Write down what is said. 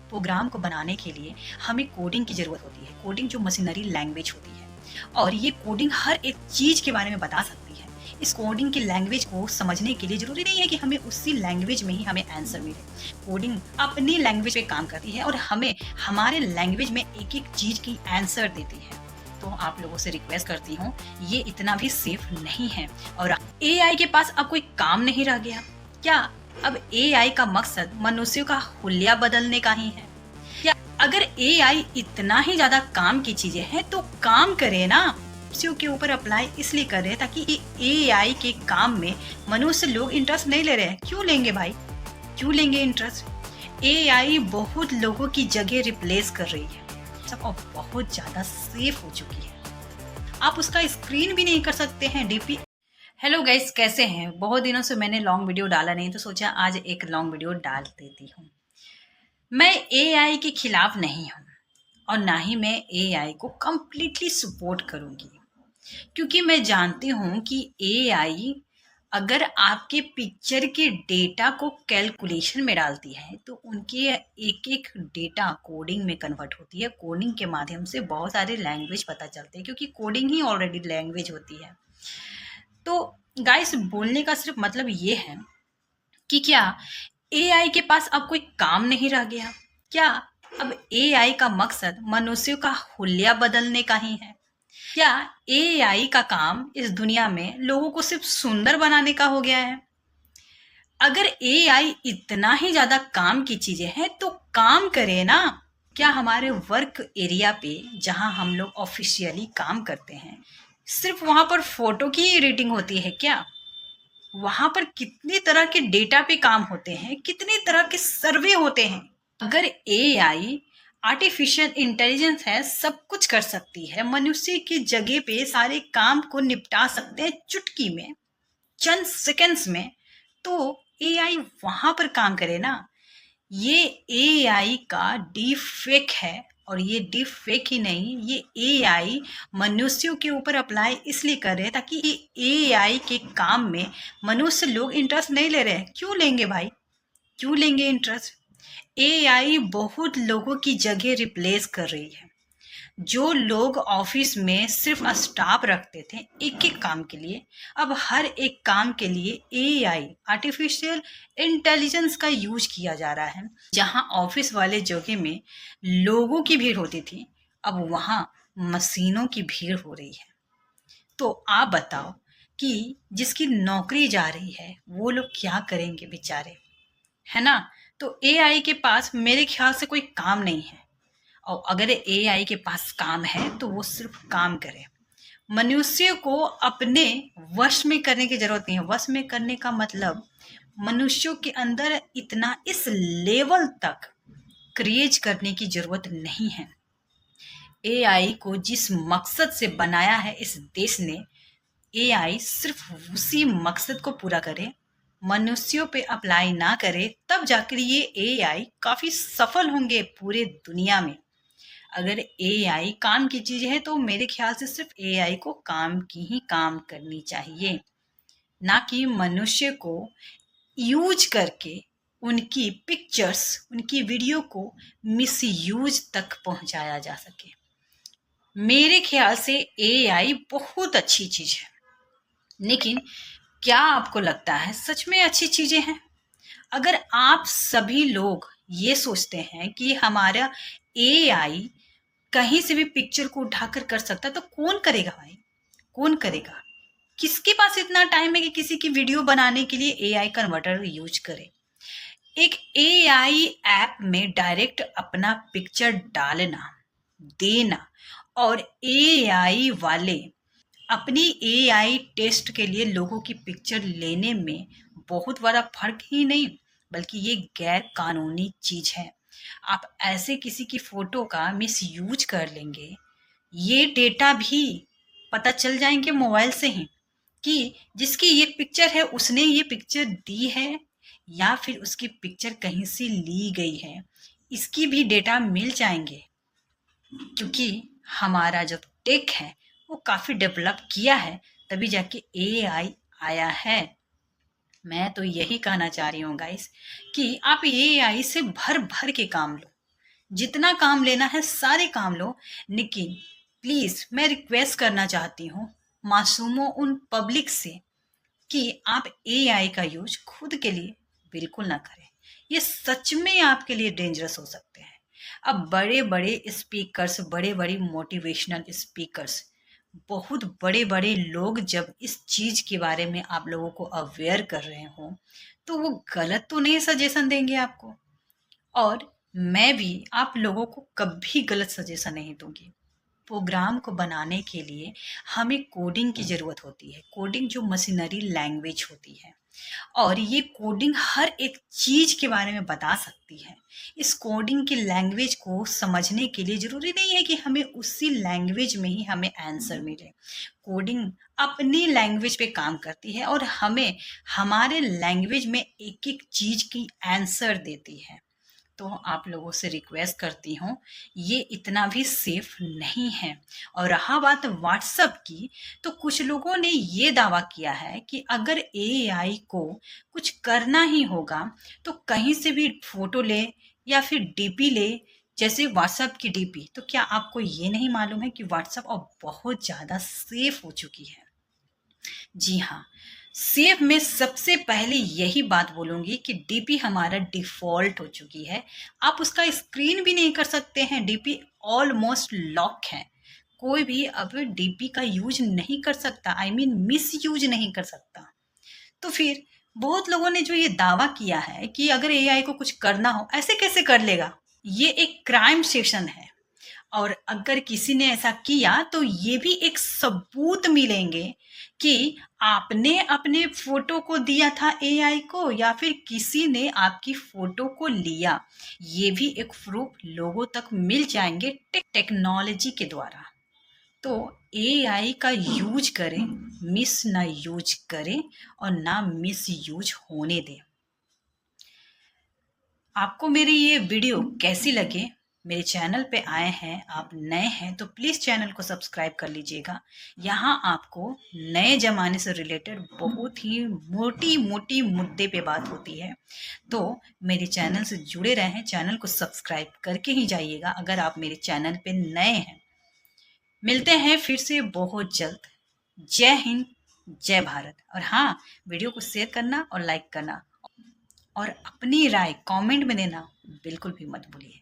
Programme को बनाने के लिए हमें कोडिंग की ज़रूरत होती है। कोडिंग जो मशीनरी लैंग्वेज होती है और ये कोडिंग हर एक चीज़ के बारे में बता सकती है। इस कोडिंग की लैंग्वेज को समझने के लिए ज़रूरी नहीं है कि हमें उसी लैंग्वेज में ही हमें आंसर मिले। कोडिंग अपनी लैंग्वेज पे काम करती है और हमें हमारे लैंग्वेज में एक-एक चीज़ की आंसर देती है। तो आप लोगों से रिक्वेस्ट करती हूँ, ये इतना भी सेफ नहीं है और एआई के पास अब कोई काम नहीं रह गया। क्या अब एआई का मकसद मनुष्यों का हुलिया बदलने का ही है? या अगर एआई इतना ही ज्यादा काम की चीजें हैं तो काम करे ना, मनुष्यों के ऊपर अप्लाई इसलिए कर रहे हैं ताकि एआई के काम में मनुष्य लोग इंटरेस्ट नहीं ले रहे हैं। क्यों लेंगे भाई, क्यों लेंगे इंटरेस्ट? एआई बहुत लोगों की जगह रिप्लेस कर रही है सब और बहुत ज्यादा सेफ हो चुकी है। आप उसका स्क्रीन भी नहीं कर सकते हैं डीपी। हेलो गाइस, कैसे हैं? बहुत दिनों से मैंने लॉन्ग वीडियो डाला नहीं तो सोचा आज एक लॉन्ग वीडियो डाल देती हूँ। मैं एआई के खिलाफ नहीं हूँ और ना ही मैं एआई को कम्प्लीटली सपोर्ट करूँगी, क्योंकि मैं जानती हूँ कि एआई अगर आपके पिक्चर के डेटा को कैलकुलेशन में डालती है तो उनके एक एक डेटा कोडिंग में कन्वर्ट होती है। कोडिंग के माध्यम से बहुत सारे लैंग्वेज पता चलते हैं, क्योंकि कोडिंग ही ऑलरेडी लैंग्वेज होती है। तो गाइस, बोलने का सिर्फ मतलब ये है कि क्या एआई के पास अब कोई काम नहीं रह गया? क्या अब एआई का मकसद मनुष्यों का हुलिया बदलने का ही है? क्या एआई का काम इस दुनिया में लोगों को सिर्फ सुंदर बनाने का हो गया है? अगर एआई इतना ही ज्यादा काम की चीजें हैं तो काम करे ना। क्या हमारे वर्क एरिया पे जहां हम लोग ऑफिशियली काम करते हैं सिर्फ वहां पर फोटो की एडिटिंग होती है क्या? वहां पर कितनी तरह के डेटा पे काम होते हैं, कितनी तरह के सर्वे होते हैं। अगर एआई आर्टिफिशियल इंटेलिजेंस है, सब कुछ कर सकती है, मनुष्य की जगह पे सारे काम को निपटा सकते हैं चुटकी में, चंद सेकंड्स में, तो एआई वहां पर काम करे ना। ये एआई का डीप फेक है और ये डीप फेक ही नहीं, ये एआई मनुष्यों के ऊपर अप्लाई इसलिए कर रहे हैं ताकि ये एआई के काम में मनुष्य लोग इंटरेस्ट नहीं ले रहे हैं। क्यों लेंगे भाई, क्यों लेंगे इंटरेस्ट? एआई बहुत लोगों की जगह रिप्लेस कर रही है। जो लोग ऑफिस में सिर्फ स्टाफ रखते थे एक एक काम के लिए, अब हर एक काम के लिए एआई आर्टिफिशियल इंटेलिजेंस का यूज किया जा रहा है। जहां ऑफिस वाले जगह में लोगों की भीड़ होती थी, अब वहां मशीनों की भीड़ हो रही है। तो आप बताओ कि जिसकी नौकरी जा रही है वो लोग क्या करेंगे बेचारे, है ना? तो एआई के पास मेरे ख्याल से कोई काम नहीं है, और अगर एआई के पास काम है तो वो सिर्फ काम करे। मनुष्य को अपने वश में करने की जरूरत नहीं है। वश में करने का मतलब मनुष्यों के अंदर इतना इस लेवल तक क्रिएट करने की जरूरत नहीं है। एआई को जिस मकसद से बनाया है इस देश ने, एआई सिर्फ उसी मकसद को पूरा करे, मनुष्यों पे अप्लाई ना करे, तब जाकर ये एआई काफी सफल होंगे पूरे दुनिया में। अगर एआई काम की चीज है तो मेरे ख्याल से सिर्फ एआई को काम की ही काम करनी चाहिए, ना कि मनुष्य को यूज करके उनकी पिक्चर्स, उनकी वीडियो को मिसयूज तक पहुंचाया जा सके। मेरे ख्याल से एआई बहुत अच्छी चीज है, लेकिन क्या आपको लगता है सच में अच्छी चीजें हैं? अगर आप सभी लोग ये सोचते हैं कि हमारा एआई कहीं से भी पिक्चर को उठाकर कर सकता है तो कौन करेगा भाई, कौन करेगा? किसके पास इतना टाइम है कि किसी की वीडियो बनाने के लिए एआई कन्वर्टर यूज करे? एक एआई ऐप में डायरेक्ट अपना पिक्चर डालना, देना, और एआई वाले अपनी एआई टेस्ट के लिए लोगों की पिक्चर लेने में बहुत बड़ा फर्क ही नहीं, बल्कि ये गैर कानूनी चीज है। आप ऐसे किसी की फोटो का मिस यूज कर लेंगे, ये डेटा भी पता चल जाएंगे मोबाइल से ही कि जिसकी ये पिक्चर है उसने ये पिक्चर दी है या फिर उसकी पिक्चर कहीं से ली गई है। इसकी भी डेटा मिल जाएंगे, क्योंकि हमारा जो टेक है वो काफी डेवलप किया है, तभी जाके एआई आया है। मैं तो यही कहना चाह रही हूँ गाइस कि आप एआई से भर भर के काम लो, जितना काम लेना है सारे काम लो, लेकिन प्लीज़ मैं रिक्वेस्ट करना चाहती हूँ मासूमों उन पब्लिक से कि आप एआई का यूज़ खुद के लिए बिल्कुल ना करें। ये सच में आपके लिए डेंजरस हो सकते हैं। अब बड़े-बड़े स्पीकर्स, बड़े-बड़े मोटिवेशनल स्पीकर्स, बहुत बड़े-बड़े लोग जब इस चीज़ के बारे में आप लोगों को अवेयर कर रहे हों, तो वो गलत तो नहीं सजेशन देंगे आपको। और मैं भी आप लोगों को कभी गलत सजेशन नहीं दूँगी। प्रोग्राम को बनाने के लिए हमें कोडिंग की ज़रूरत होती है। कोडिंग जो मशीनरी लैंग्वेज होती है और ये कोडिंग हर एक चीज़ के बारे में बता सकती है। इस कोडिंग की लैंग्वेज को समझने के लिए ज़रूरी नहीं है कि हमें उसी लैंग्वेज में ही हमें आंसर मिले। कोडिंग अपनी लैंग्वेज पे काम करती है और हमें हमारे लैंग्वेज में एक-एक चीज़ की आंसर देती है। तो आप लोगों से रिक्वेस्ट करती हूँ, ये इतना भी सेफ नहीं है। और रहा बात व्हाट्सएप की, तो कुछ लोगों ने ये दावा किया है कि अगर एआई को कुछ करना ही होगा, तो कहीं से भी फ़ोटो ले या फिर डीपी ले, जैसे व्हाट्सएप की डीपी। तो क्या आपको ये नहीं मालूम है कि व्हाट्सएप अब बहुत ज़्यादा सेफ हो चुकी है? जी हाँ, सेव में सबसे पहले यही बात बोलूँगी कि डीपी हमारा डिफ़ॉल्ट हो चुकी है। आप उसका स्क्रीन भी नहीं कर सकते हैं, डीपी ऑलमोस्ट लॉक है। कोई भी अब डीपी का यूज़ नहीं कर सकता, आई मीन मिसयूज़ नहीं कर सकता। तो फिर बहुत लोगों ने जो ये दावा किया है कि अगर एआई को कुछ करना हो, ऐसे कैसे कर लेगा? ये एक क्राइम सेशन है। और अगर किसी ने ऐसा किया तो ये भी एक सबूत मिलेंगे कि आपने अपने फोटो को दिया था एआई को या फिर किसी ने आपकी फोटो को लिया। ये भी एक प्रूफ लोगों तक मिल जाएंगे टेक्नोलॉजी के द्वारा। तो एआई का यूज करें, मिस ना यूज करें और ना मिस यूज होने दें। आपको मेरी ये वीडियो कैसी लगे? मेरे चैनल पे आए हैं, आप नए हैं तो प्लीज़ चैनल को सब्सक्राइब कर लीजिएगा। यहाँ आपको नए ज़माने से रिलेटेड बहुत ही मोटी-मोटी मुद्दे पे बात होती है। तो मेरे चैनल से जुड़े रहें, चैनल को सब्सक्राइब करके ही जाइएगा अगर आप मेरे चैनल पे नए हैं। मिलते हैं फिर से बहुत जल्द। जय हिंद, जय भारत। और हाँ, वीडियो को शेयर करना और लाइक करना और अपनी राय कमेंट में देना बिल्कुल भी मत भूलिए।